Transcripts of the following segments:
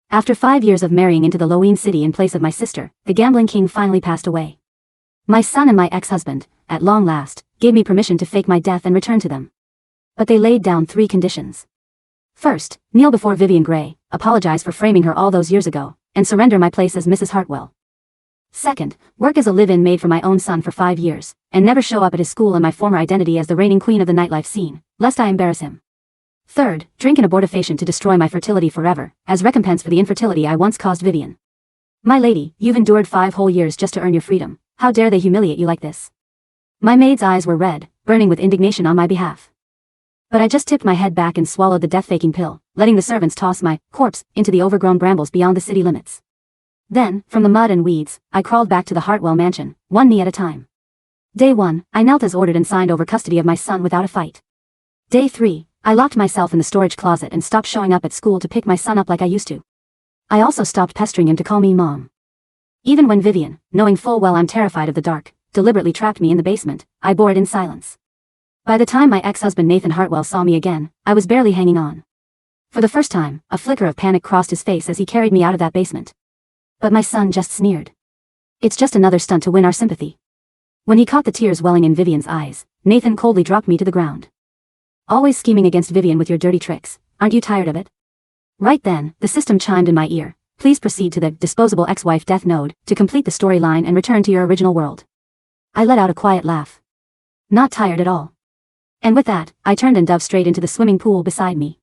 After 5 years of marrying into the Loween City in place of my sister, the gambling king finally passed away. My son and my ex-husband, at long last, gave me permission to fake my death and return to them. But they laid down 3 conditions. First, kneel before Vivian Gray, apologize for framing her all those years ago, and surrender my place as Mrs. Hartwell. Second, work as a live-in maid for my own son for 5 years, and never show up at his school in my former identity as the reigning queen of the nightlife scene, lest I embarrass him. Third, drink an abortifacient to destroy my fertility forever, as recompense for the infertility I once caused Vivian. My lady, you've endured 5 whole years just to earn your freedom. How dare they humiliate you like this? My maid's eyes were red, burning with indignation on my behalf. But I just tipped my head back and swallowed the death-faking pill, letting the servants toss my corpse into the overgrown brambles beyond the city limits. Then, from the mud and weeds, I crawled back to the Hartwell mansion, one knee at a time. Day 1, I knelt as ordered and signed over custody of my son without a fight. Day 3, I locked myself in the storage closet and stopped showing up at school to pick my son up like I used to. I also stopped pestering him to call me Mom. Even when Vivian, knowing full well I'm terrified of the dark, deliberately trapped me in the basement, I bore it in silence. By the time my ex-husband Nathan Hartwell saw me again, I was barely hanging on. For the first time, a flicker of panic crossed his face as he carried me out of that basement. But my son just sneered. It's just another stunt to win our sympathy. When he caught the tears welling in Vivian's eyes, Nathan coldly dropped me to the ground. Always scheming against Vivian with your dirty tricks, aren't you tired of it? Right then, the system chimed in my ear. Please proceed to the disposable ex-wife death node to complete the storyline and return to your original world. I let out a quiet laugh. Not tired at all. And with that, I turned and dove straight into the swimming pool beside me.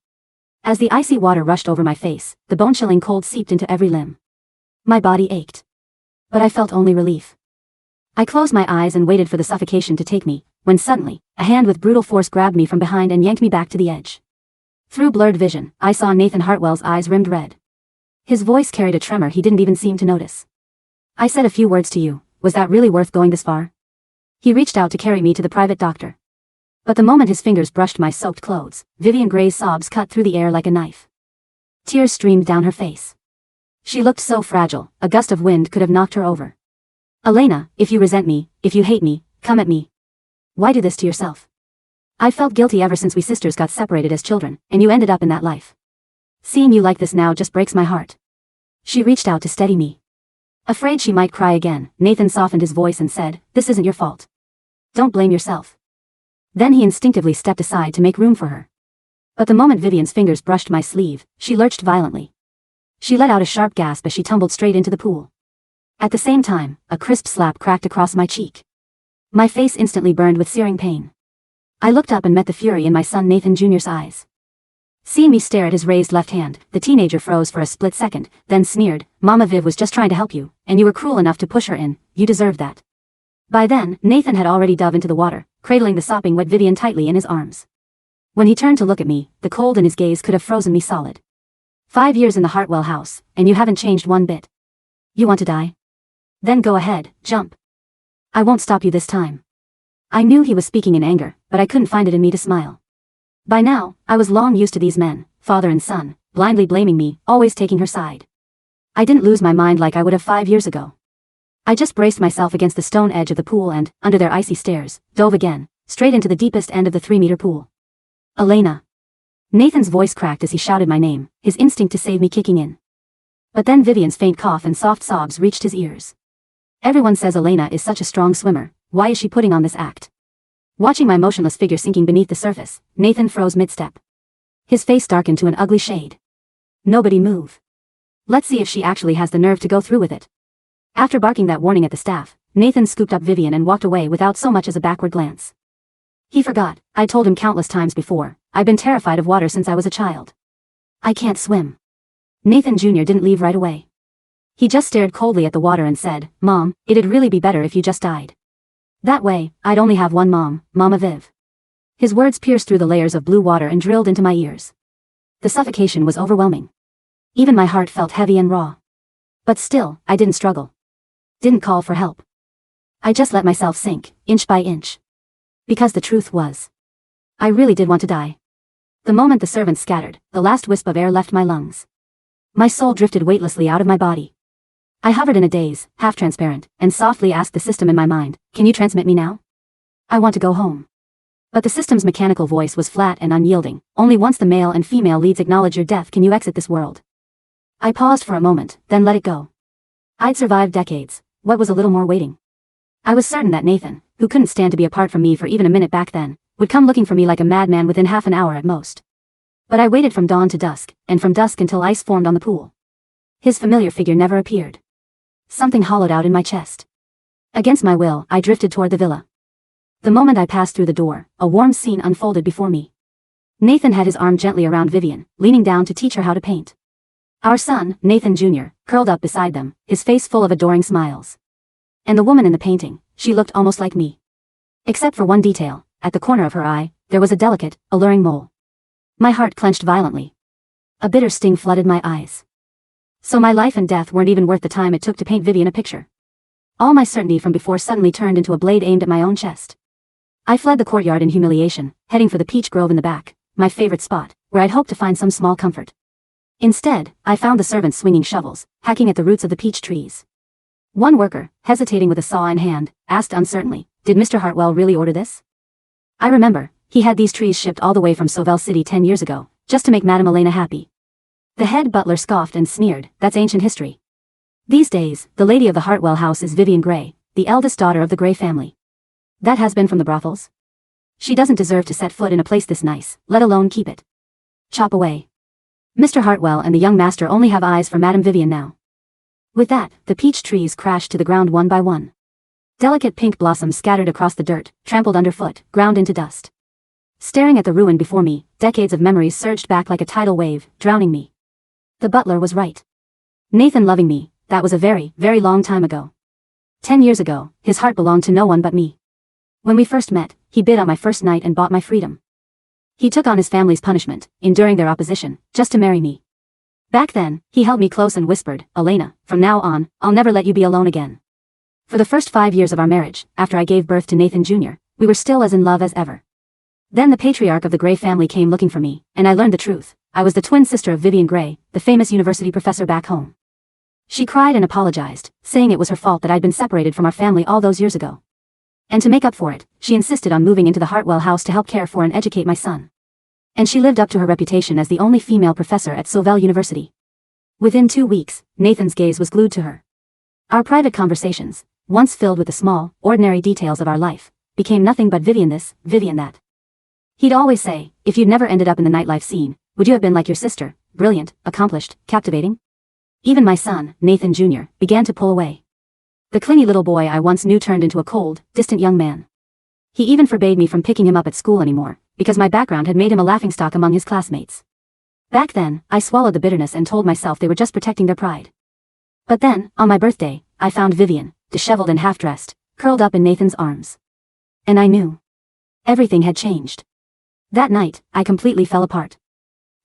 As the icy water rushed over my face, the bone-chilling cold seeped into every limb. My body ached. But I felt only relief. I closed my eyes and waited for the suffocation to take me, when suddenly, a hand with brutal force grabbed me from behind and yanked me back to the edge. Through blurred vision, I saw Nathan Hartwell's eyes rimmed red. His voice carried a tremor he didn't even seem to notice. I said a few words to you. Was that really worth going this far? He reached out to carry me to the private doctor. But the moment his fingers brushed my soaked clothes, Vivian Gray's sobs cut through the air like a knife. Tears streamed down her face. She looked so fragile, a gust of wind could have knocked her over. Elena, if you resent me, if you hate me, come at me. Why do this to yourself? I felt guilty ever since we sisters got separated as children, and you ended up in that life. Seeing you like this now just breaks my heart. She reached out to steady me. Afraid she might cry again, Nathan softened his voice and said, "This isn't your fault. Don't blame yourself." Then he instinctively stepped aside to make room for her. But the moment Vivian's fingers brushed my sleeve, she lurched violently. She let out a sharp gasp as she tumbled straight into the pool. At the same time, a crisp slap cracked across my cheek. My face instantly burned with searing pain. I looked up and met the fury in my son Nathan Jr.'s eyes. Seeing me stare at his raised left hand, the teenager froze for a split second, then sneered, "Mama Viv was just trying to help you, and you were cruel enough to push her in. You deserved that." By then, Nathan had already dove into the water, cradling the sopping wet Vivian tightly in his arms. When he turned to look at me, the cold in his gaze could have frozen me solid. 5 years in the Hartwell house, and you haven't changed one bit. You want to die? Then go ahead, jump. I won't stop you this time. I knew he was speaking in anger, but I couldn't find it in me to smile. By now, I was long used to these men, father and son, blindly blaming me, always taking her side. I didn't lose my mind like I would have 5 years ago. I just braced myself against the stone edge of the pool and, under their icy stares, dove again, straight into the deepest end of the 3-meter pool. Elena. Nathan's voice cracked as he shouted my name, his instinct to save me kicking in. But then Vivian's faint cough and soft sobs reached his ears. Everyone says Elena is such a strong swimmer, why is she putting on this act? Watching my motionless figure sinking beneath the surface, Nathan froze mid-step. His face darkened to an ugly shade. Nobody move. Let's see if she actually has the nerve to go through with it. After barking that warning at the staff, Nathan scooped up Vivian and walked away without so much as a backward glance. He forgot, I told him countless times before, I've been terrified of water since I was a child. I can't swim. Nathan Jr. didn't leave right away. He just stared coldly at the water and said, "Mom, it'd really be better if you just died. That way, I'd only have one mom, Mama Viv." His words pierced through the layers of blue water and drilled into my ears. The suffocation was overwhelming. Even my heart felt heavy and raw. But still, I didn't struggle. Didn't call for help. I just let myself sink, inch by inch. Because the truth was, I really did want to die. The moment the servants scattered, the last wisp of air left my lungs. My soul drifted weightlessly out of my body. I hovered in a daze, half-transparent, and softly asked the system in my mind, "Can you transmit me now? I want to go home." But the system's mechanical voice was flat and unyielding. "Only once the male and female leads acknowledge your death can you exit this world." I paused for a moment, then let it go. I'd survived decades. What was a little more waiting? I was certain that Nathan, who couldn't stand to be apart from me for even a minute back then, would come looking for me like a madman within half an hour at most. But I waited from dawn to dusk, and from dusk until ice formed on the pool. His familiar figure never appeared. Something hollowed out in my chest. Against my will, I drifted toward the villa. The moment I passed through the door, a warm scene unfolded before me. Nathan had his arm gently around Vivian, leaning down to teach her how to paint. Our son, Nathan Jr., curled up beside them, his face full of adoring smiles. And the woman in the painting, she looked almost like me. Except for one detail, at the corner of her eye, there was a delicate, alluring mole. My heart clenched violently. A bitter sting flooded my eyes. So my life and death weren't even worth the time it took to paint Vivian a picture. All my certainty from before suddenly turned into a blade aimed at my own chest. I fled the courtyard in humiliation, heading for the peach grove in the back, my favorite spot, where I'd hoped to find some small comfort. Instead, I found the servants swinging shovels, hacking at the roots of the peach trees. One worker, hesitating with a saw in hand, asked uncertainly, "Did Mr. Hartwell really order this?" I remember, he had these trees shipped all the way from Loween City 10 years ago, just to make Madame Elena happy. The head butler scoffed and sneered, "That's ancient history. These days, the lady of the Hartwell house is Vivian Gray, the eldest daughter of the Gray family. That has been from the brothels. She doesn't deserve to set foot in a place this nice, let alone keep it. Chop away." Mr. Hartwell and the young master only have eyes for Madame Vivian now. With that, the peach trees crashed to the ground one by one. Delicate pink blossoms scattered across the dirt, trampled underfoot, ground into dust. Staring at the ruin before me, decades of memories surged back like a tidal wave, drowning me. The butler was right. Nathan loving me, that was a very, very long time ago. 10 years ago, his heart belonged to no one but me. When we first met, he bid on my first night and bought my freedom. He took on his family's punishment, enduring their opposition, just to marry me. Back then, he held me close and whispered, "Elena, from now on, I'll never let you be alone again." For the first 5 years of our marriage, after I gave birth to Nathan Jr., we were still as in love as ever. Then the patriarch of the Gray family came looking for me, and I learned the truth. I was the twin sister of Vivian Gray, the famous university professor back home. She cried and apologized, saying it was her fault that I'd been separated from our family all those years ago. And to make up for it, she insisted on moving into the Hartwell house to help care for and educate my son. And she lived up to her reputation as the only female professor at Loween University. Within 2 weeks, Nathan's gaze was glued to her. Our private conversations, once filled with the small, ordinary details of our life, became nothing but Vivian this, Vivian that. He'd always say, "If you'd never ended up in the nightlife scene, would you have been like your sister, brilliant, accomplished, captivating?" Even my son, Nathan Jr., began to pull away. The clingy little boy I once knew turned into a cold, distant young man. He even forbade me from picking him up at school anymore, because my background had made him a laughingstock among his classmates. Back then, I swallowed the bitterness and told myself they were just protecting their pride. But then, on my birthday, I found Vivian, disheveled and half-dressed, curled up in Nathan's arms. And I knew. Everything had changed. That night, I completely fell apart.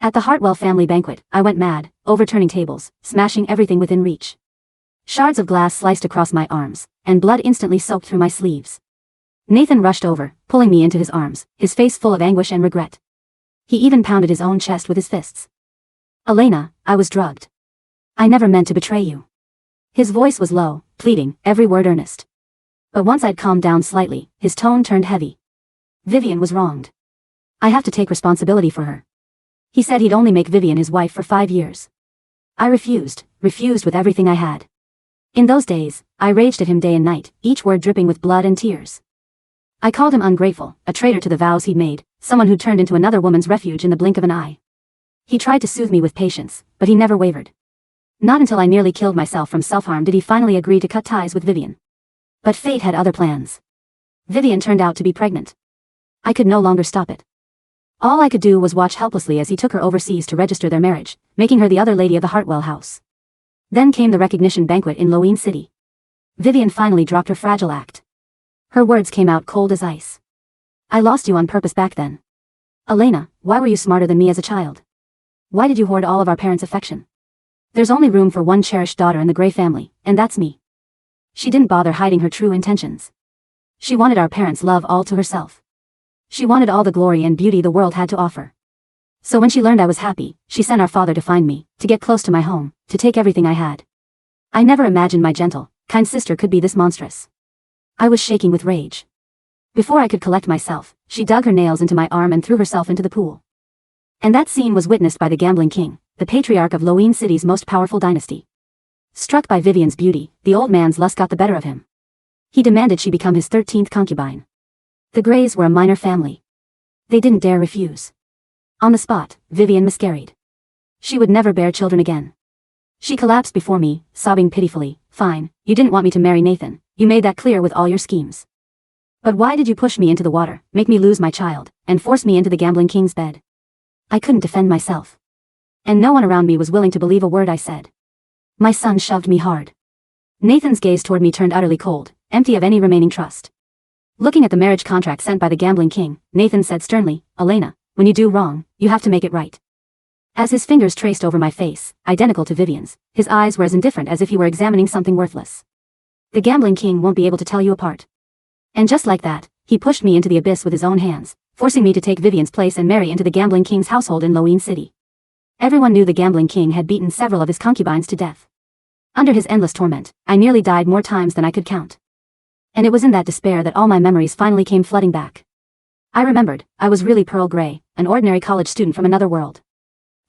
At the Hartwell family banquet, I went mad, overturning tables, smashing everything within reach. Shards of glass sliced across my arms, and blood instantly soaked through my sleeves. Nathan rushed over, pulling me into his arms, his face full of anguish and regret. He even pounded his own chest with his fists. "Elena, I was drugged. I never meant to betray you." His voice was low, pleading, every word earnest. But once I'd calmed down slightly, his tone turned heavy. "Vivian was wronged. I have to take responsibility for her." He said he'd only make Vivian his wife for 5 years. I refused with everything I had. In those days, I raged at him day and night, each word dripping with blood and tears. I called him ungrateful, a traitor to the vows he'd made, someone who'd turned into another woman's refuge in the blink of an eye. He tried to soothe me with patience, but he never wavered. Not until I nearly killed myself from self-harm did he finally agree to cut ties with Vivian. But fate had other plans. Vivian turned out to be pregnant. I could no longer stop it. All I could do was watch helplessly as he took her overseas to register their marriage, making her the other lady of the Hartwell house. Then came the recognition banquet in Loween City. Vivian finally dropped her fragile act. Her words came out cold as ice. "I lost you on purpose back then. Elena, why were you smarter than me as a child? Why did you hoard all of our parents' affection? There's only room for one cherished daughter in the Gray family, and that's me." She didn't bother hiding her true intentions. She wanted our parents' love all to herself. She wanted all the glory and beauty the world had to offer. So when she learned I was happy, she sent our father to find me, to get close to my home, to take everything I had. I never imagined my gentle, kind sister could be this monstrous. I was shaking with rage. Before I could collect myself, she dug her nails into my arm and threw herself into the pool. And that scene was witnessed by the gambling king, the patriarch of Loween City's most powerful dynasty. Struck by Vivian's beauty, the old man's lust got the better of him. He demanded she become his 13th concubine. The Grays were a minor family. They didn't dare refuse. On the spot, Vivian miscarried. She would never bear children again. She collapsed before me, sobbing pitifully. Fine, you didn't want me to marry Nathan, you made that clear with all your schemes. But why did you push me into the water, make me lose my child, and force me into the gambling king's bed? I couldn't defend myself. And no one around me was willing to believe a word I said. My son shoved me hard. Nathan's gaze toward me turned utterly cold, empty of any remaining trust. Looking at the marriage contract sent by the gambling king, Nathan said sternly, Elena, when you do wrong, you have to make it right. As his fingers traced over my face, identical to Vivian's, his eyes were as indifferent as if he were examining something worthless. The gambling king won't be able to tell you apart. And just like that, he pushed me into the abyss with his own hands, forcing me to take Vivian's place and marry into the gambling king's household in Loween City. Everyone knew the gambling king had beaten several of his concubines to death. Under his endless torment, I nearly died more times than I could count. And it was in that despair that all my memories finally came flooding back. I remembered, I was really Pearl Gray, an ordinary college student from another world.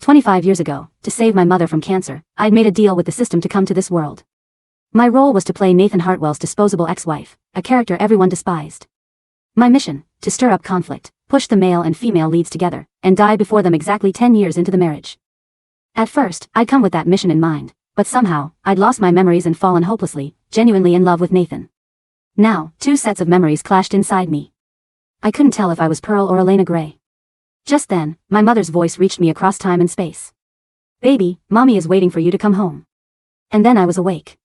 25 years ago, to save my mother from cancer, I'd made a deal with the system to come to this world. My role was to play Nathan Hartwell's disposable ex-wife, a character everyone despised. My mission, to stir up conflict, push the male and female leads together, and die before them exactly 10 years into the marriage. At first, I'd come with that mission in mind, but somehow, I'd lost my memories and fallen hopelessly, genuinely in love with Nathan. Now, two sets of memories clashed inside me. I couldn't tell if I was Pearl or Elena Gray. Just then, my mother's voice reached me across time and space. Baby, mommy is waiting for you to come home. And then I was awake.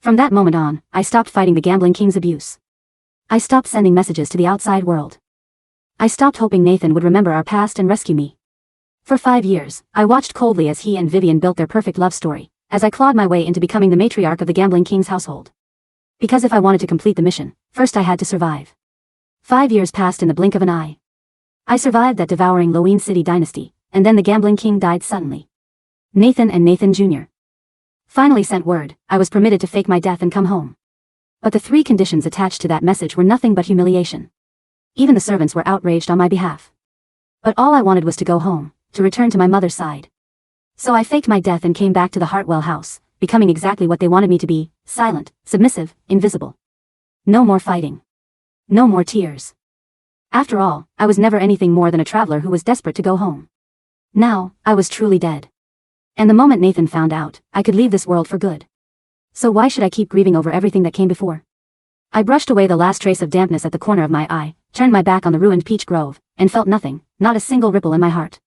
From that moment on, I stopped fighting the gambling king's abuse. I stopped sending messages to the outside world. I stopped hoping Nathan would remember our past and rescue me. For 5 years, I watched coldly as he and Vivian built their perfect love story, as I clawed my way into becoming the matriarch of the gambling king's household. Because if I wanted to complete the mission, first I had to survive. 5 years passed in the blink of an eye. I survived that devouring Loween City dynasty, and then the gambling king died suddenly. Nathan and Nathan Jr. finally sent word, I was permitted to fake my death and come home. But the 3 conditions attached to that message were nothing but humiliation. Even the servants were outraged on my behalf. But all I wanted was to go home, to return to my mother's side. So I faked my death and came back to the Hartwell house, becoming exactly what they wanted me to be, silent, submissive, invisible. No more fighting. No more tears. After all, I was never anything more than a traveler who was desperate to go home. Now, I was truly dead. And the moment Nathan found out, I could leave this world for good. So why should I keep grieving over everything that came before? I brushed away the last trace of dampness at the corner of my eye, turned my back on the ruined peach grove, and felt nothing, not a single ripple in my heart.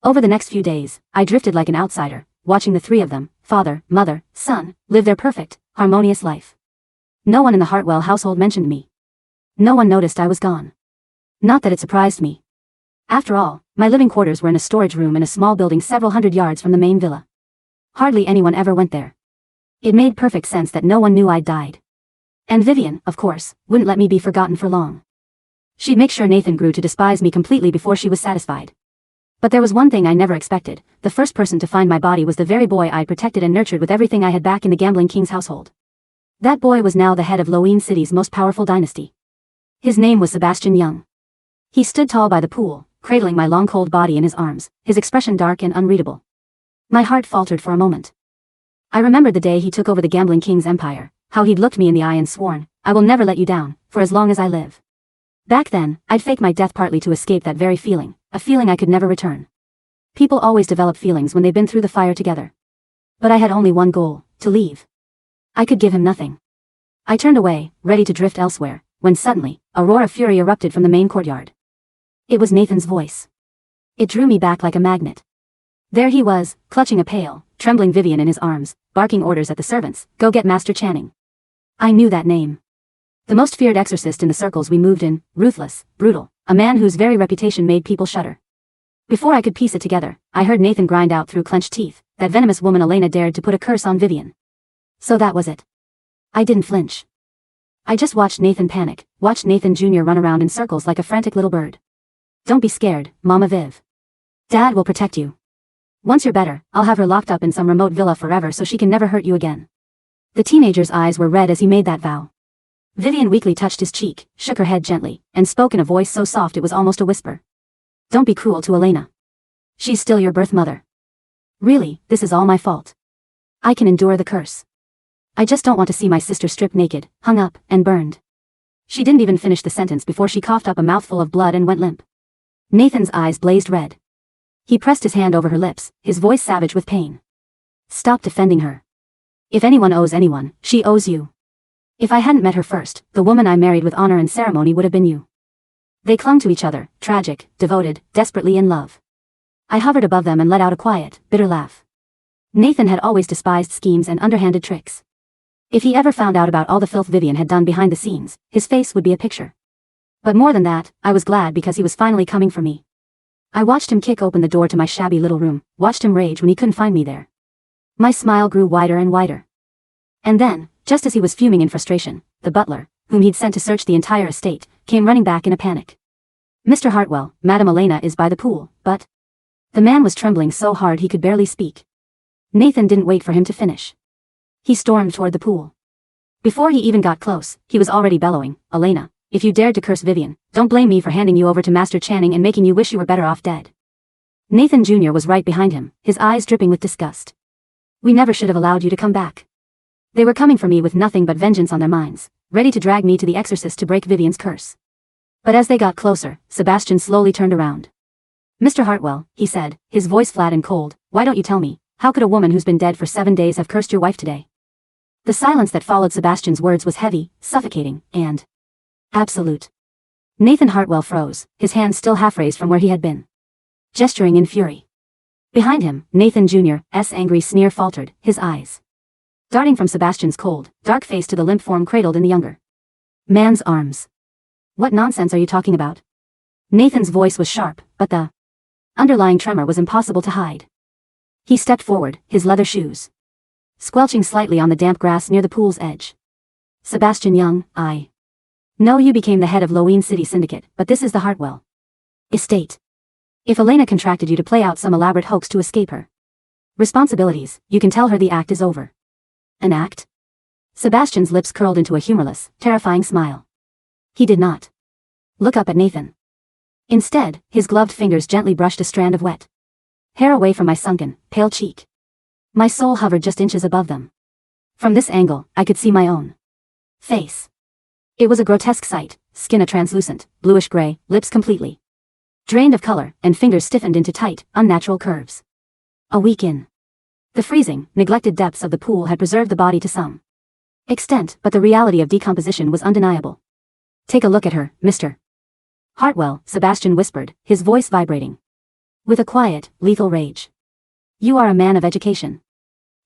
Over the next few days, I drifted like an outsider, watching the 3 of them, father, mother, son, live their perfect, harmonious life. No one in the Hartwell household mentioned me. No one noticed I was gone. Not that it surprised me. After all, my living quarters were in a storage room in a small building several hundred yards from the main villa. Hardly anyone ever went there. It made perfect sense that no one knew I'd died. And Vivian, of course, wouldn't let me be forgotten for long. She'd make sure Nathan grew to despise me completely before she was satisfied. But there was one thing I never expected. The first person to find my body was the very boy I'd protected and nurtured with everything I had back in the gambling king's household. That boy was now the head of Loween City's most powerful dynasty. His name was Sebastian Young. He stood tall by the pool, cradling my long cold body in his arms, his expression dark and unreadable. My heart faltered for a moment. I remembered the day he took over the gambling king's empire, how he'd looked me in the eye and sworn, I will never let you down, for as long as I live. Back then, I'd faked my death partly to escape that very feeling, a feeling I could never return. People always develop feelings when they've been through the fire together. But I had only one goal, to leave. I could give him nothing. I turned away, ready to drift elsewhere, when suddenly, a roar of fury erupted from the main courtyard. It was Nathan's voice. It drew me back like a magnet. There he was, clutching a pale, trembling Vivian in his arms, barking orders at the servants, go get Master Channing. I knew that name. The most feared exorcist in the circles we moved in, ruthless, brutal, a man whose very reputation made people shudder. Before I could piece it together, I heard Nathan grind out through clenched teeth, that venomous woman Elena dared to put a curse on Vivian. So that was it. I didn't flinch. I just watched Nathan panic, watched Nathan Jr. run around in circles like a frantic little bird. Don't be scared, Mama Viv. Dad will protect you. Once you're better, I'll have her locked up in some remote villa forever so she can never hurt you again. The teenager's eyes were red as he made that vow. Vivian weakly touched his cheek, shook her head gently, and spoke in a voice so soft it was almost a whisper. Don't be cruel to Elena. She's still your birth mother. Really, this is all my fault. I can endure the curse. I just don't want to see my sister stripped naked, hung up, and burned. She didn't even finish the sentence before she coughed up a mouthful of blood and went limp. Nathan's eyes blazed red. He pressed his hand over her lips, his voice savage with pain. Stop defending her. If anyone owes anyone, she owes you. If I hadn't met her first, the woman I married with honor and ceremony would have been you. They clung to each other, tragic, devoted, desperately in love. I hovered above them and let out a quiet, bitter laugh. Nathan had always despised schemes and underhanded tricks. If he ever found out about all the filth Vivian had done behind the scenes, his face would be a picture. But more than that, I was glad because he was finally coming for me. I watched him kick open the door to my shabby little room, watched him rage when he couldn't find me there. My smile grew wider and wider. And then, just as he was fuming in frustration, the butler, whom he'd sent to search the entire estate, came running back in a panic. Mr. Hartwell, Madame Elena is by the pool, but... The man was trembling so hard he could barely speak. Nathan didn't wait for him to finish. He stormed toward the pool. Before he even got close, he was already bellowing, Elena, if you dared to curse Vivian, don't blame me for handing you over to Master Channing and making you wish you were better off dead. Nathan Jr. was right behind him, his eyes dripping with disgust. We never should have allowed you to come back. They were coming for me with nothing but vengeance on their minds, ready to drag me to the exorcist to break Vivian's curse. But as they got closer, Sebastian slowly turned around. Mr. Hartwell, he said, his voice flat and cold, why don't you tell me, how could a woman who's been dead for 7 days have cursed your wife today? The silence that followed Sebastian's words was heavy, suffocating, and absolute. Nathan Hartwell froze, his hands still half raised from where he had been, gesturing in fury. Behind him, Nathan Jr.'s angry sneer faltered, his eyes darting from Sebastian's cold, dark face to the limp form cradled in the younger man's arms. What nonsense are you talking about? Nathan's voice was sharp, but the underlying tremor was impossible to hide. He stepped forward, his leather shoes squelching slightly on the damp grass near the pool's edge. Sebastian Young, I know you became the head of Loween City Syndicate, but this is the Hartwell estate. If Elena contracted you to play out some elaborate hoax to escape her responsibilities, you can tell her the act is over. An act? Sebastian's lips curled into a humorless, terrifying smile. He did not look up at Nathan. Instead, his gloved fingers gently brushed a strand of wet hair away from my sunken, pale cheek. My soul hovered just inches above them. From this angle, I could see my own face. It was a grotesque sight, skin a translucent, bluish gray, lips completely drained of color, and fingers stiffened into tight, unnatural curves. A week in. The freezing, neglected depths of the pool had preserved the body to some extent, but the reality of decomposition was undeniable. Take a look at her, Mr. Hartwell, Sebastian whispered, his voice vibrating with a quiet, lethal rage. You are a man of education.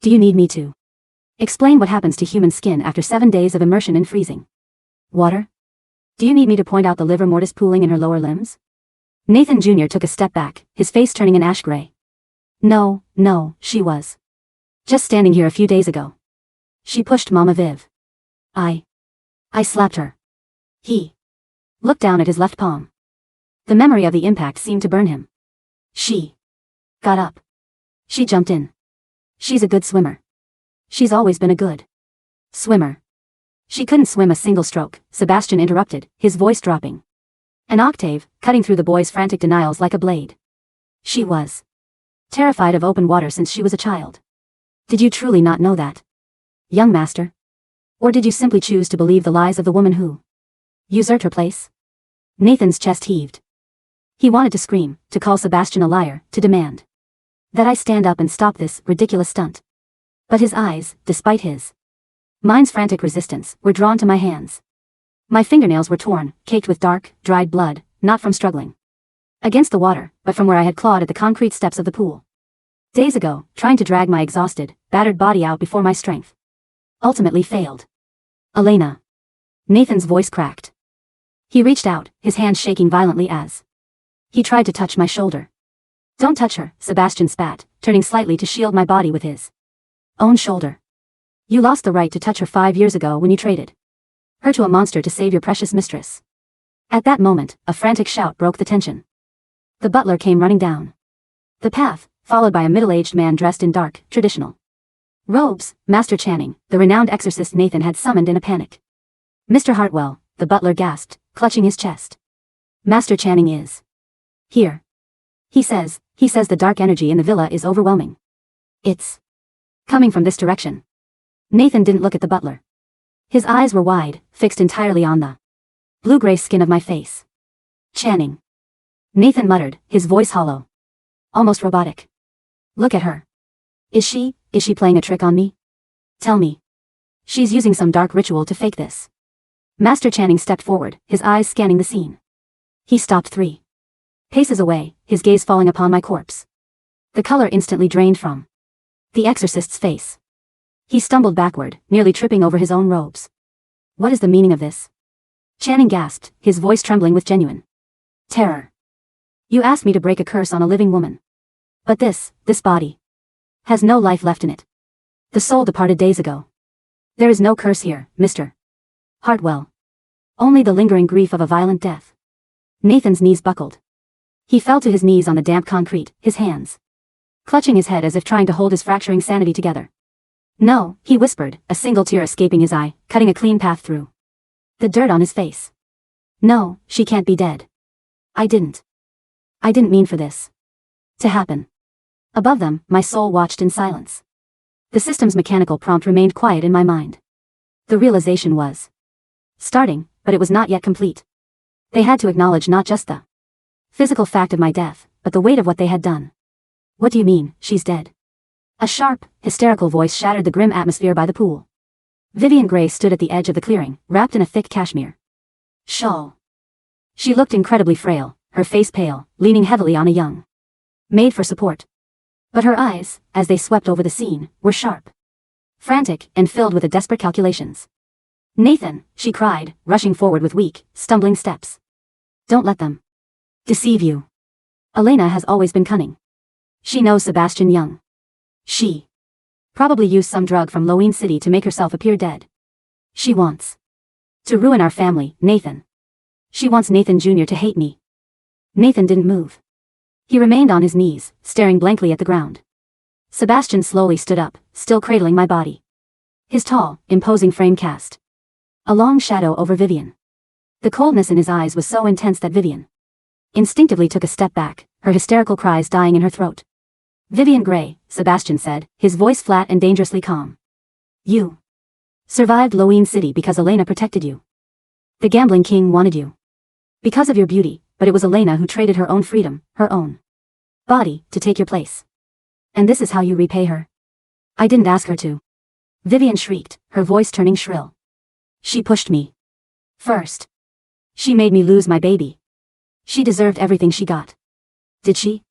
Do you need me to explain what happens to human skin after 7 days of immersion in freezing water? Do you need me to point out the livor mortis pooling in her lower limbs? Nathan Jr. took a step back, his face turning an ash gray. No, she was just standing here a few days ago. She pushed Mama Viv. I slapped her. He looked down at his left palm. The memory of the impact seemed to burn him. She got up. She jumped in. She's a good swimmer. She's always been a good swimmer. She couldn't swim a single stroke, Sebastian interrupted, his voice dropping an octave, cutting through the boy's frantic denials like a blade. She was terrified of open water since she was a child. Did you truly not know that, young master? Or did you simply choose to believe the lies of the woman who usurped her place? Nathan's chest heaved. He wanted to scream, to call Sebastian a liar, to demand that I stand up and stop this ridiculous stunt. But his eyes, despite his mind's frantic resistance, were drawn to my hands. My fingernails were torn, caked with dark, dried blood, not from struggling against the water, but from where I had clawed at the concrete steps of the pool. Days ago, trying to drag my exhausted, battered body out before my strength ultimately failed. Elena. Nathan's voice cracked. He reached out, his hand shaking violently as he tried to touch my shoulder. Don't touch her, Sebastian spat, turning slightly to shield my body with his own shoulder. You lost the right to touch her 5 years ago when you traded her to a monster to save your precious mistress. At that moment, a frantic shout broke the tension. The butler came running down the path, followed by a middle-aged man dressed in dark, traditional robes, Master Channing, the renowned exorcist Nathan had summoned in a panic. Mr. Hartwell, the butler gasped, clutching his chest. Master Channing is here. He says the dark energy in the villa is overwhelming. It's coming from this direction. Nathan didn't look at the butler. His eyes were wide, fixed entirely on the blue-gray skin of my face. Channing. Nathan muttered, his voice hollow. Almost robotic. Look at her. Is she playing a trick on me? Tell me. She's using some dark ritual to fake this. Master Channing stepped forward, his eyes scanning the scene. He stopped 3 paces away, his gaze falling upon my corpse. The color instantly drained from the exorcist's face. He stumbled backward, nearly tripping over his own robes. What is the meaning of this? Channing gasped, his voice trembling with genuine terror. You asked me to break a curse on a living woman. But this body has no life left in it. The soul departed days ago. There is no curse here, Mr. Hartwell. Only the lingering grief of a violent death. Nathan's knees buckled. He fell to his knees on the damp concrete, his hands clutching his head as if trying to hold his fracturing sanity together. No, he whispered, a single tear escaping his eye, cutting a clean path through the dirt on his face. No, she can't be dead. I didn't mean for this to happen. Above them, my soul watched in silence. The system's mechanical prompt remained quiet in my mind. The realization was starting, but it was not yet complete. They had to acknowledge not just the physical fact of my death, but the weight of what they had done. What do you mean, she's dead? A sharp, hysterical voice shattered the grim atmosphere by the pool. Vivian Gray stood at the edge of the clearing, wrapped in a thick cashmere shawl. She looked incredibly frail, her face pale, leaning heavily on a young maid for support. But her eyes, as they swept over the scene, were sharp, frantic, and filled with a desperate calculations. Nathan, she cried, rushing forward with weak, stumbling steps. Don't let them deceive you. Elena has always been cunning. She knows Sebastian Young. She probably used some drug from Loween City to make herself appear dead. She wants to ruin our family, Nathan. She wants Nathan Jr. to hate me. Nathan didn't move. He remained on his knees, staring blankly at the ground. Sebastian slowly stood up, still cradling my body. His tall, imposing frame cast a long shadow over Vivian. The coldness in his eyes was so intense that Vivian instinctively took a step back, her hysterical cries dying in her throat. Vivian Gray, Sebastian said, his voice flat and dangerously calm. You survived Loween City because Elena protected you. The gambling king wanted you because of your beauty, but it was Elena who traded her own freedom, her own body, to take your place. And this is how you repay her? I didn't ask her to. Vivian shrieked, her voice turning shrill. She pushed me first. She made me lose my baby. She deserved everything she got. Did she?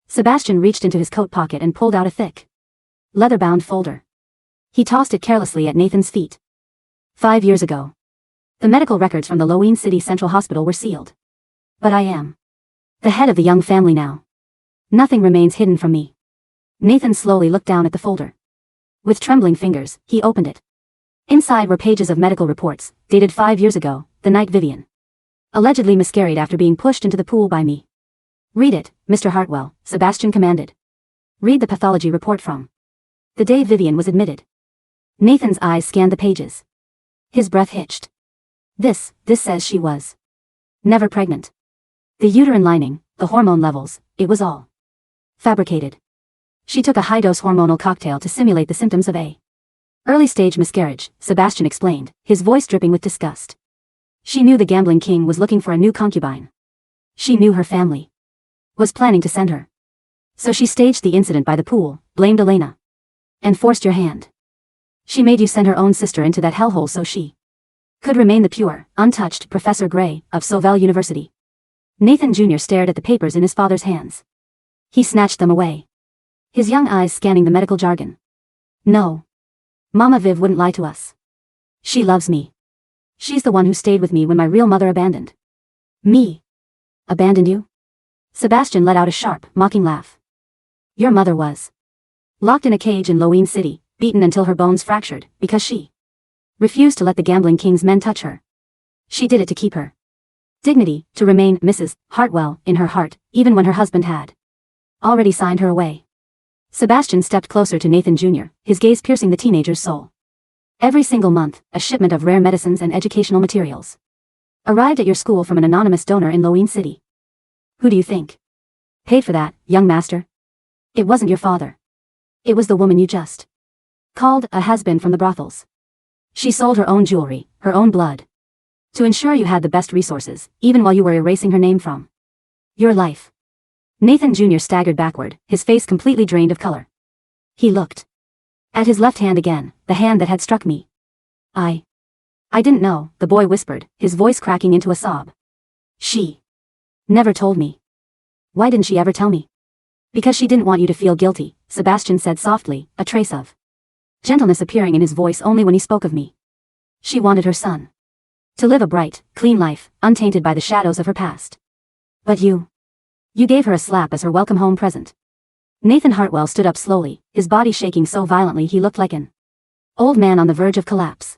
Sebastian reached into his coat pocket and pulled out a thick, leather-bound folder. He tossed it carelessly at Nathan's feet. 5 years ago. The medical records from the Loween City Central Hospital were sealed. But I am the head of the Young family now. Nothing remains hidden from me. Nathan slowly looked down at the folder. With trembling fingers, he opened it. Inside were pages of medical reports, dated 5 years ago, the night Vivian allegedly miscarried after being pushed into the pool by me. Read it, Mr. Hartwell, Sebastian commanded. Read the pathology report from the day Vivian was admitted. Nathan's eyes scanned the pages. His breath hitched. This says she was never pregnant. The uterine lining, the hormone levels, it was all fabricated. She took a high-dose hormonal cocktail to simulate the symptoms of a early-stage miscarriage, Sebastian explained, his voice dripping with disgust. She knew the gambling king was looking for a new concubine. She knew her family was planning to send her. So she staged the incident by the pool, blamed Elena, and forced your hand. She made you send her own sister into that hellhole so she could remain the pure, untouched Professor Gray of Sovell University. Nathan Jr. stared at the papers in his father's hands. He snatched them away, his young eyes scanning the medical jargon. No. Mama Viv wouldn't lie to us. She loves me. She's the one who stayed with me when my real mother abandoned me. Abandoned you? Sebastian let out a sharp, mocking laugh. Your mother was locked in a cage in Loween City, beaten until her bones fractured, because she refused to let the gambling king's men touch her. She did it to keep her dignity, to remain Mrs. Hartwell in her heart, even when her husband had already signed her away. Sebastian stepped closer to Nathan Jr., his gaze piercing the teenager's soul. Every single month, a shipment of rare medicines and educational materials arrived at your school from an anonymous donor in Loween City. Who do you think paid for that, young master? It wasn't your father. It was the woman you just called a has-been from the brothels. She sold her own jewelry, her own blood, to ensure you had the best resources, even while you were erasing her name from your life. Nathan Jr. staggered backward, his face completely drained of color. He looked at his left hand again, the hand that had struck me. I didn't know, the boy whispered, his voice cracking into a sob. She never told me. Why didn't she ever tell me? Because she didn't want you to feel guilty, Sebastian said softly, a trace of gentleness appearing in his voice only when he spoke of me. She wanted her son to live a bright, clean life, untainted by the shadows of her past. But you gave her a slap as her welcome home present. Nathan Hartwell stood up slowly, his body shaking so violently he looked like an old man on the verge of collapse.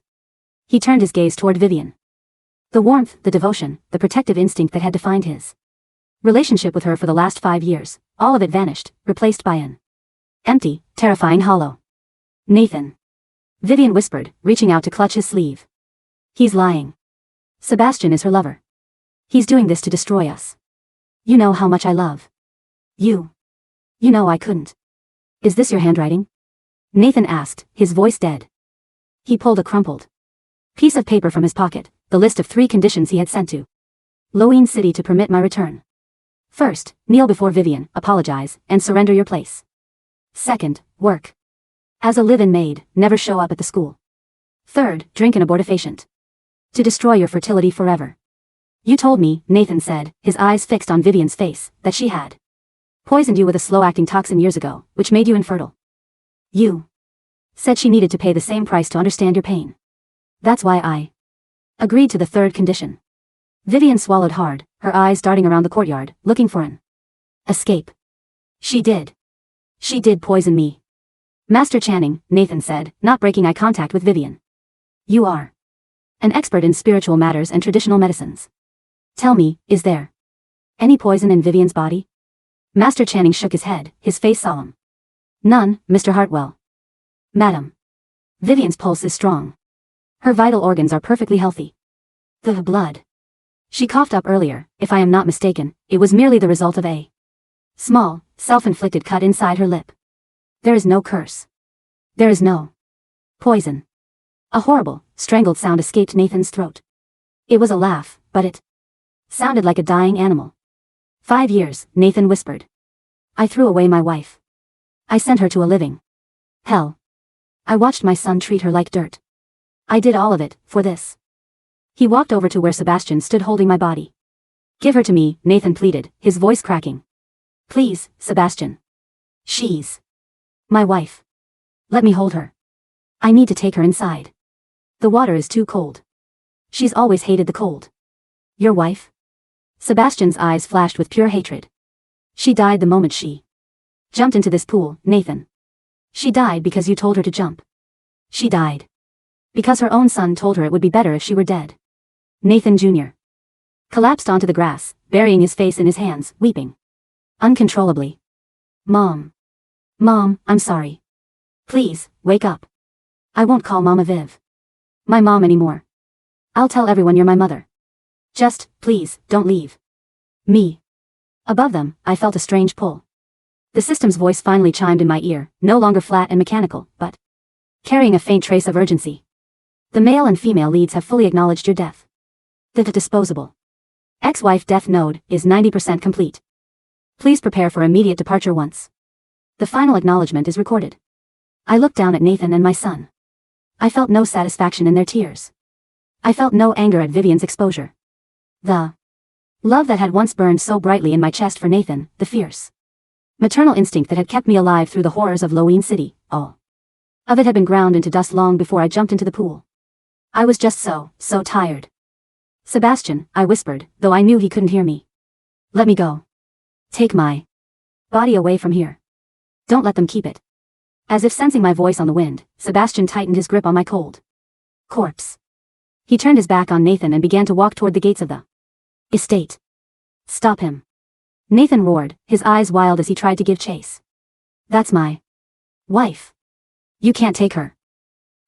He turned his gaze toward Vivian. The warmth, the devotion, the protective instinct that had defined his relationship with her for the last 5 years, all of it vanished, replaced by an empty, terrifying hollow. Nathan. Vivian whispered, reaching out to clutch his sleeve. He's lying. Sebastian is her lover. He's doing this to destroy us. You know how much I love you. You know I couldn't. Is this your handwriting? Nathan asked, his voice dead. He pulled a crumpled piece of paper from his pocket, the list of 3 conditions he had sent to Loween City to permit my return. First, kneel before Vivian, apologize, and surrender your place. Second, work as a live-in maid, never show up at the school. Third, drink an abortifacient to destroy your fertility forever. You told me, Nathan said, his eyes fixed on Vivian's face, that she had poisoned you with a slow-acting toxin years ago, which made you infertile. You said she needed to pay the same price to understand your pain. That's why I agreed to the 3rd condition. Vivian swallowed hard, her eyes darting around the courtyard, looking for an escape. She did poison me. Master Channing, Nathan said, not breaking eye contact with Vivian. You are an expert in spiritual matters and traditional medicines. Tell me, is there any poison in Vivian's body? Master Channing shook his head, his face solemn. None, Mr. Hartwell. Madam. Vivian's pulse is strong. Her vital organs are perfectly healthy. The blood she coughed up earlier, if I am not mistaken, it was merely the result of a small, self-inflicted cut inside her lip. There is no curse. There is no poison. A horrible, strangled sound escaped Nathan's throat. It was a laugh, but it sounded like a dying animal. 5 years, Nathan whispered. I threw away my wife. I sent her to a living hell. I watched my son treat her like dirt. I did all of it, for this. He walked over to where Sebastian stood holding my body. Give her to me, Nathan pleaded, his voice cracking. Please, Sebastian. She's my wife. Let me hold her. I need to take her inside. The water is too cold. She's always hated the cold. Your wife? Sebastian's eyes flashed with pure hatred. She died the moment she jumped into this pool, Nathan. She died because you told her to jump. She died because her own son told her it would be better if she were dead. Nathan Jr. collapsed onto the grass, burying his face in his hands, weeping uncontrollably. Mom, I'm sorry. Please, wake up. I won't call Mama Viv my mom anymore. I'll tell everyone you're my mother. Just, please, don't leave me. Above them, I felt a strange pull. The system's voice finally chimed in my ear, no longer flat and mechanical, but carrying a faint trace of urgency. The male and female leads have fully acknowledged your death. The disposable ex-wife death node is 90% complete. Please prepare for immediate departure once the final acknowledgement is recorded. I looked down at Nathan and my son. I felt no satisfaction in their tears. I felt no anger at Vivian's exposure. The love that had once burned so brightly in my chest for Nathan, the fierce maternal instinct that had kept me alive through the horrors of Loween City, all of it had been ground into dust long before I jumped into the pool. I was just so tired. Sebastian, I whispered, though I knew he couldn't hear me. Let me go. Take my body away from here. Don't let them keep it. As if sensing my voice on the wind, Sebastian tightened his grip on my cold corpse. He turned his back on Nathan and began to walk toward the gates of the estate. Stop him. Nathan roared, his eyes wild as he tried to give chase. That's my wife. You can't take her.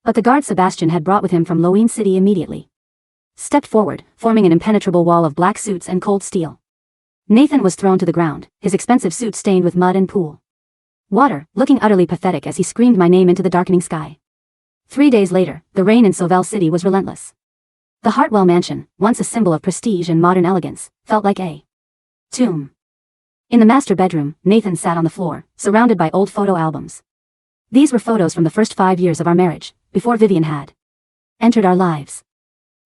But the guard Sebastian had brought with him from Loween City immediately stepped forward, forming an impenetrable wall of black suits and cold steel. Nathan was thrown to the ground, his expensive suit stained with mud and pool Water, looking utterly pathetic as he screamed my name into the darkening sky. 3 days later, the rain in Loween City was relentless. The Hartwell mansion, once a symbol of prestige and modern elegance, felt like a tomb. In the master bedroom, Nathan sat on the floor, surrounded by old photo albums. These were photos from the first 5 years of our marriage, before Vivian had entered our lives.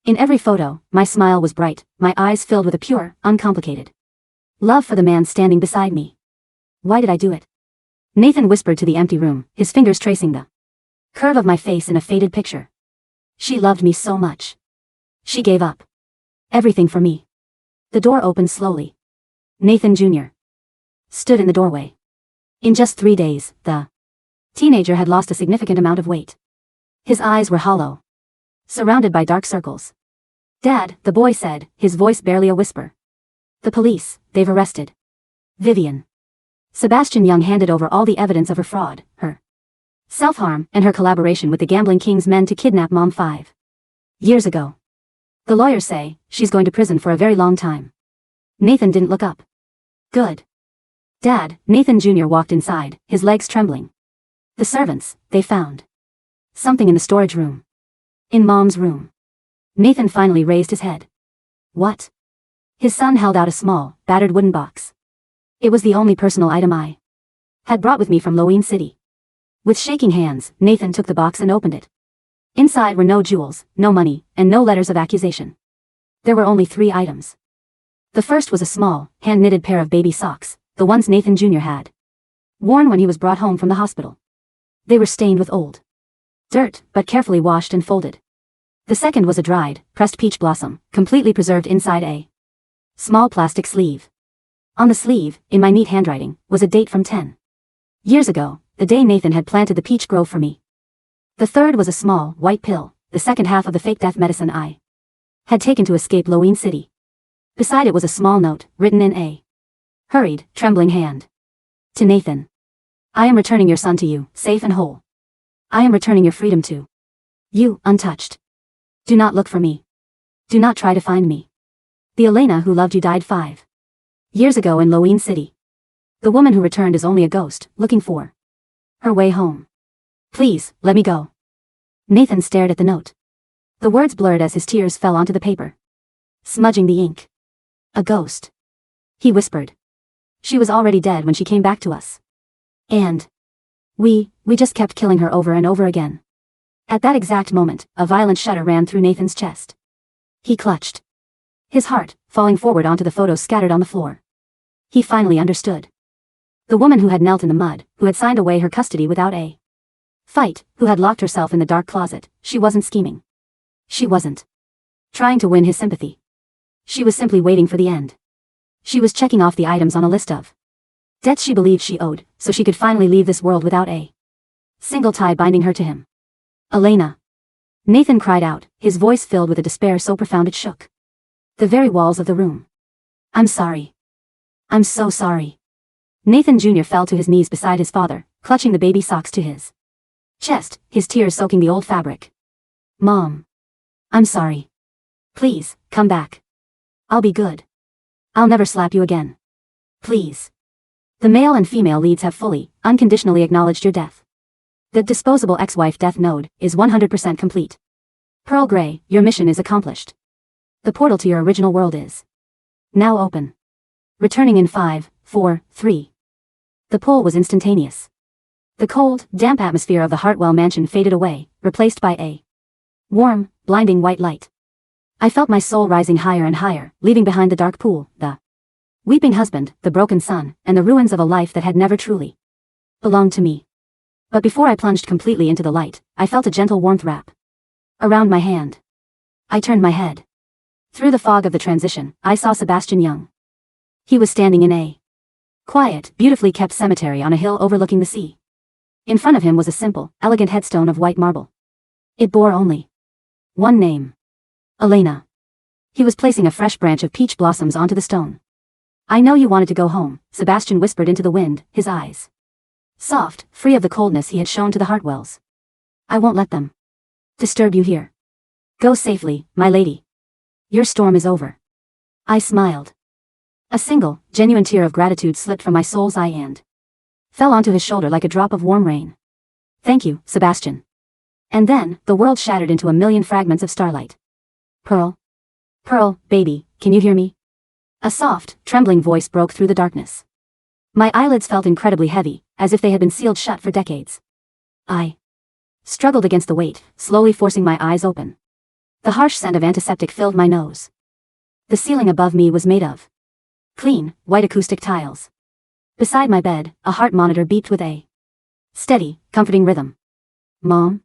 In every photo, my smile was bright, my eyes filled with a pure, uncomplicated love for the man standing beside me. Why did I do it? Nathan whispered to the empty room, his fingers tracing the curve of my face in a faded picture. She loved me so much. She gave up everything for me. The door opened slowly. Nathan Jr. stood in the doorway. In just 3 days, the teenager had lost a significant amount of weight. His eyes were hollow, surrounded by dark circles. "Dad," the boy said, his voice barely a whisper. "The police, they've arrested Vivian." Sebastian Young handed over all the evidence of her fraud, her self-harm, and her collaboration with the gambling king's men to kidnap Mom 5 years ago. "The lawyers say she's going to prison for a very long time." Nathan didn't look up. "Good. Dad," Nathan Jr. walked inside, his legs trembling. "The servants, they found something in the storage room. In Mom's room." Nathan finally raised his head. "What?" His son held out a small, battered wooden box. It was the only personal item I had brought with me from Loween City. With shaking hands, Nathan took the box and opened it. Inside were no jewels, no money, and no letters of accusation. There were only 3 items. The first was a small, hand-knitted pair of baby socks, the ones Nathan Jr. had worn when he was brought home from the hospital. They were stained with old dirt, but carefully washed and folded. The second was a dried, pressed peach blossom, completely preserved inside a small plastic sleeve. On the sleeve, in my neat handwriting, was a date from 10 years ago, the day Nathan had planted the peach grove for me. The third was a small, white pill, the second half of the fake death medicine I had taken to escape Loween City. Beside it was a small note, written in a hurried, trembling hand. "To Nathan. I am returning your son to you, safe and whole. I am returning your freedom to you, untouched. Do not look for me. Do not try to find me. The Elena who loved you died 5 years ago in Loween City. The woman who returned is only a ghost, looking for her way home. Please, let me go." Nathan stared at the note. The words blurred as his tears fell onto the paper, smudging the ink. "A ghost," he whispered. "She was already dead when she came back to us. And we just kept killing her over and over again." At that exact moment, a violent shudder ran through Nathan's chest. He clutched his heart, falling forward onto the photos scattered on the floor. He finally understood. The woman who had knelt in the mud, who had signed away her custody without a fight, who had locked herself in the dark closet, she wasn't scheming. She wasn't trying to win his sympathy. She was simply waiting for the end. She was checking off the items on a list of debts she believed she owed, so she could finally leave this world without a single tie binding her to him. "Elena!" Nathan cried out, his voice filled with a despair so profound it shook the very walls of the room. "I'm sorry. I'm so sorry." Nathan Jr. fell to his knees beside his father, clutching the baby socks to his chest, his tears soaking the old fabric. "Mom. I'm sorry. Please, come back. I'll be good. I'll never slap you again. Please." The male and female leads have fully, unconditionally acknowledged your death. The disposable ex-wife death node is 100% complete. Pearl Gray, your mission is accomplished. The portal to your original world is now open. Returning in 5, 4, 3. The pull was instantaneous. The cold, damp atmosphere of the Hartwell mansion faded away, replaced by a warm, blinding white light. I felt my soul rising higher and higher, leaving behind the dark pool, the weeping husband, the broken son, and the ruins of a life that had never truly belonged to me. But before I plunged completely into the light, I felt a gentle warmth wrap around my hand. I turned my head. Through the fog of the transition, I saw Sebastian Young. He was standing in a quiet, beautifully kept cemetery on a hill overlooking the sea. In front of him was a simple, elegant headstone of white marble. It bore only one name: Elena. He was placing a fresh branch of peach blossoms onto the stone. "I know you wanted to go home," Sebastian whispered into the wind, his eyes soft, free of the coldness he had shown to the Hartwells. "I won't let them disturb you here. Go safely, my lady. Your storm is over." I smiled. A single, genuine tear of gratitude slipped from my soul's eye and fell onto his shoulder like a drop of warm rain. Thank you, Sebastian. And then, the world shattered into a million fragments of starlight. Pearl? Pearl, baby, can you hear me? A soft, trembling voice broke through the darkness. My eyelids felt incredibly heavy, as if they had been sealed shut for decades. I struggled against the weight, slowly forcing my eyes open. The harsh scent of antiseptic filled my nose. The ceiling above me was made of clean, white acoustic tiles. Beside my bed, a heart monitor beeped with a steady, comforting rhythm. Mom?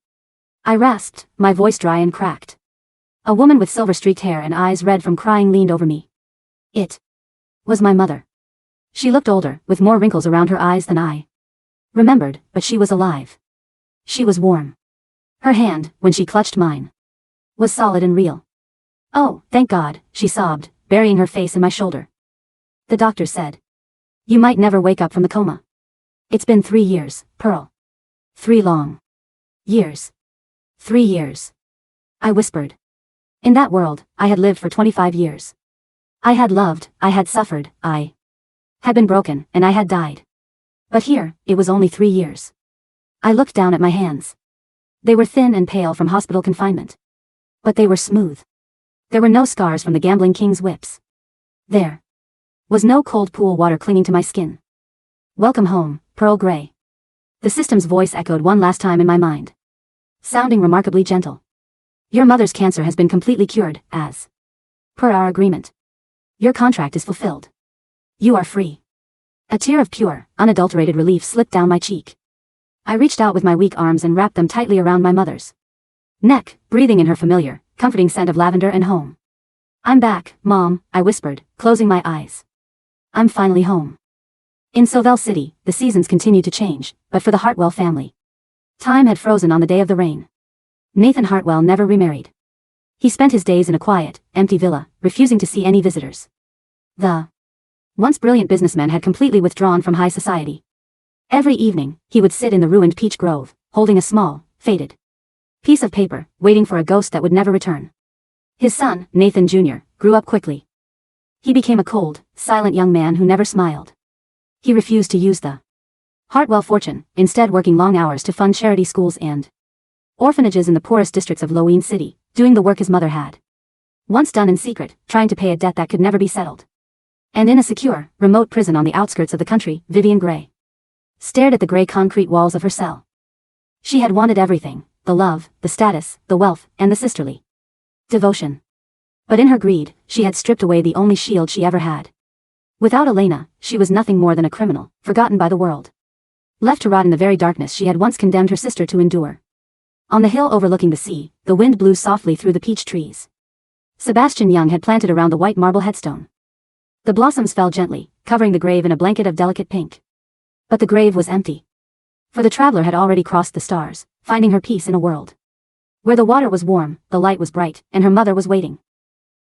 I rasped, my voice dry and cracked. A woman with silver-streaked hair and eyes red from crying leaned over me. It was my mother. She looked older, with more wrinkles around her eyes than I remembered, but she was alive. She was warm. Her hand, when she clutched mine, was solid and real. Oh, thank God, she sobbed, burying her face in my shoulder. The doctor said, you might never wake up from the coma. It's been 3 years, Pearl. 3 long years. 3 years. I whispered. In that world, I had lived for 25 years. I had loved, I had suffered, I had been broken, and I had died. But here, it was only 3 years. I looked down at my hands. They were thin and pale from hospital confinement. But they were smooth. There were no scars from the gambling king's whips. There was no cold pool water clinging to my skin. Welcome home, Pearl Gray. The system's voice echoed one last time in my mind, sounding remarkably gentle. Your mother's cancer has been completely cured, as per our agreement. Your contract is fulfilled. You are free. A tear of pure, unadulterated relief slipped down my cheek. I reached out with my weak arms and wrapped them tightly around my mother's neck, breathing in her familiar, comforting scent of lavender and home. I'm back, Mom, I whispered, closing my eyes. I'm finally home. In Loween City, the seasons continued to change, but for the Hartwell family, time had frozen on the day of the rain. Nathan Hartwell never remarried. He spent his days in a quiet, empty villa, refusing to see any visitors. The once brilliant businessman had completely withdrawn from high society. Every evening, he would sit in the ruined peach grove, holding a small, faded piece of paper, waiting for a ghost that would never return. His son, Nathan Jr., grew up quickly. He became a cold, silent young man who never smiled. He refused to use the Hartwell fortune, instead working long hours to fund charity schools and orphanages in the poorest districts of Loween City, doing the work his mother had once done in secret, trying to pay a debt that could never be settled. And in a secure, remote prison on the outskirts of the country, Vivian Gray stared at the gray concrete walls of her cell. She had wanted everything, the love, the status, the wealth, and the sisterly devotion. But in her greed, she had stripped away the only shield she ever had. Without Elena, she was nothing more than a criminal, forgotten by the world. Left to rot in the very darkness she had once condemned her sister to endure. On the hill overlooking the sea, the wind blew softly through the peach trees Sebastian Young had planted around the white marble headstone. The blossoms fell gently, covering the grave in a blanket of delicate pink. But the grave was empty. For the traveler had already crossed the stars, finding her peace in a world where the water was warm, the light was bright, and her mother was waiting.